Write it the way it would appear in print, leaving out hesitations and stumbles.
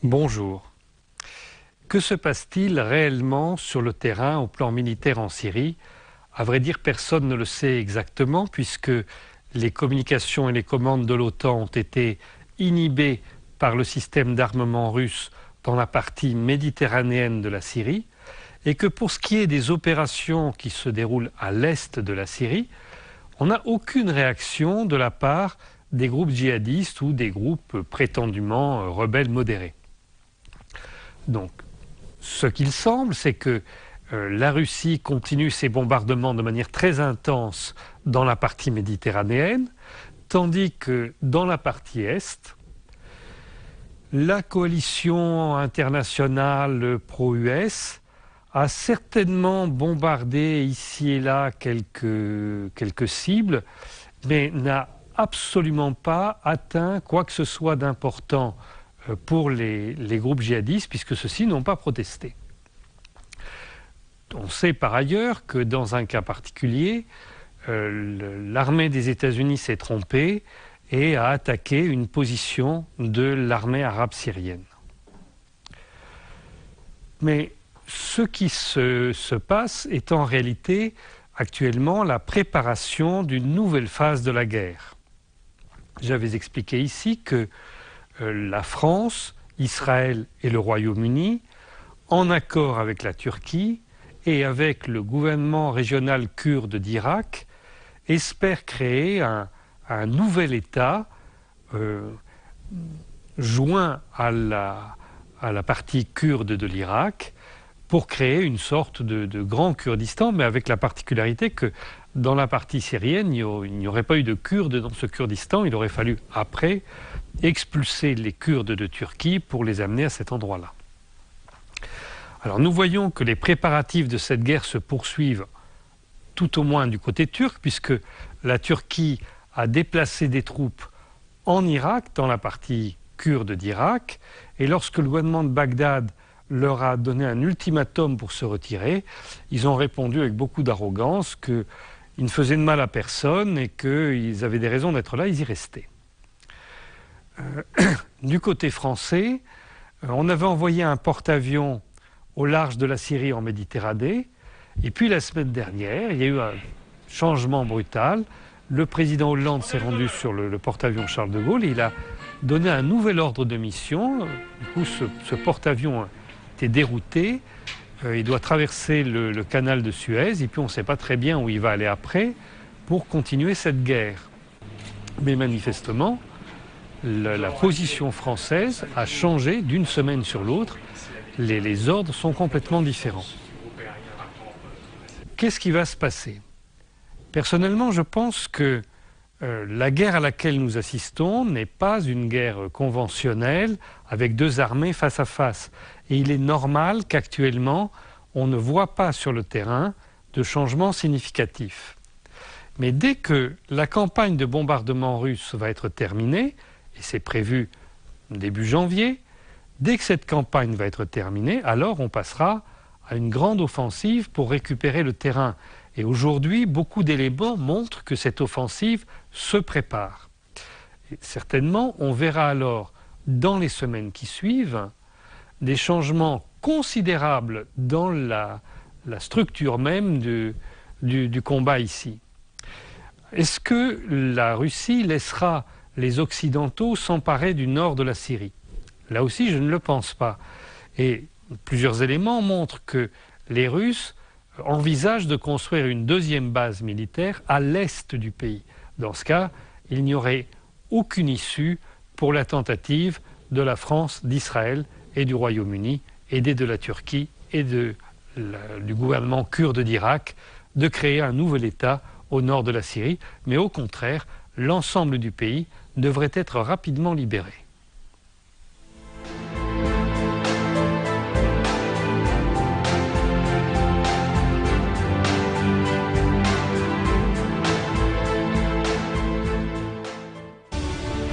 Bonjour. Que se passe-t-il réellement sur le terrain au plan militaire en Syrie? À vrai dire, personne ne le sait exactement puisque les communications et les commandes de l'OTAN ont été inhibées par le système d'armement russe dans la partie méditerranéenne de la Syrie et que pour ce qui est des opérations qui se déroulent à l'est de la Syrie, on n'a aucune réaction de la part des groupes djihadistes ou des groupes prétendument rebelles modérés. Donc, ce qu'il semble, c'est que la Russie continue ses bombardements de manière très intense dans la partie méditerranéenne, tandis que dans la partie est, la coalition internationale pro-US a certainement bombardé ici et là quelques cibles, mais n'a absolument pas atteint quoi que ce soit d'important pour les groupes djihadistes, puisque ceux-ci n'ont pas protesté. On sait par ailleurs que dans un cas particulier, l'armée des États-Unis s'est trompée et a attaqué une position de l'armée arabe syrienne. Mais ce qui se passe est en réalité actuellement la préparation d'une nouvelle phase de la guerre. J'avais expliqué ici que la France, Israël et le Royaume-Uni, en accord avec la Turquie et avec le gouvernement régional kurde d'Irak, espèrent créer un nouvel État joint à la partie kurde de l'Irak pour créer une sorte de grand Kurdistan, mais avec la particularité que dans la partie syrienne, il n'y aurait pas eu de Kurdes dans ce Kurdistan. Il aurait fallu après expulser les Kurdes de Turquie pour les amener à cet endroit-là. Alors nous voyons que les préparatifs de cette guerre se poursuivent tout au moins du côté turc, puisque la Turquie a déplacé des troupes en Irak, dans la partie kurde d'Irak, et lorsque le gouvernement de Bagdad leur a donné un ultimatum pour se retirer, ils ont répondu avec beaucoup d'arrogance qu'ils ne faisaient de mal à personne et qu'ils avaient des raisons d'être là, ils y restaient. Du côté français, on avait envoyé un porte-avions au large de la Syrie en Méditerranée, et puis la semaine dernière, il y a eu un changement brutal. Le président Hollande s'est rendu sur le porte-avions Charles de Gaulle et il a donné un nouvel ordre de mission. Du coup, ce porte-avions était dérouté. Il doit traverser le canal de Suez et puis on ne sait pas très bien où il va aller après pour continuer cette guerre. Mais manifestement, la position française a changé d'une semaine sur l'autre. Les ordres sont complètement différents. Qu'est-ce qui va se passer? Personnellement, je pense que la guerre à laquelle nous assistons n'est pas une guerre conventionnelle avec deux armées face à face. Et il est normal qu'actuellement, on ne voit pas sur le terrain de changements significatifs. Mais dès que la campagne de bombardement russe va être terminée, et c'est prévu début janvier, dès que cette campagne va être terminée, alors on passera à une grande offensive pour récupérer le terrain. Et aujourd'hui, beaucoup d'éléments montrent que cette offensive se prépare. Et certainement, on verra alors, dans les semaines qui suivent, des changements considérables dans la structure même du combat ici. Est-ce que la Russie laissera les Occidentaux s'emparer du nord de la Syrie? Là aussi, je ne le pense pas. Et plusieurs éléments montrent que les Russes envisagent de construire une deuxième base militaire à l'est du pays. Dans ce cas, il n'y aurait aucune issue pour la tentative de la France, d'Israël et du Royaume-Uni, aidés de la Turquie et du gouvernement kurde d'Irak, de créer un nouvel État au nord de la Syrie. Mais au contraire, l'ensemble du pays devrait être rapidement libéré.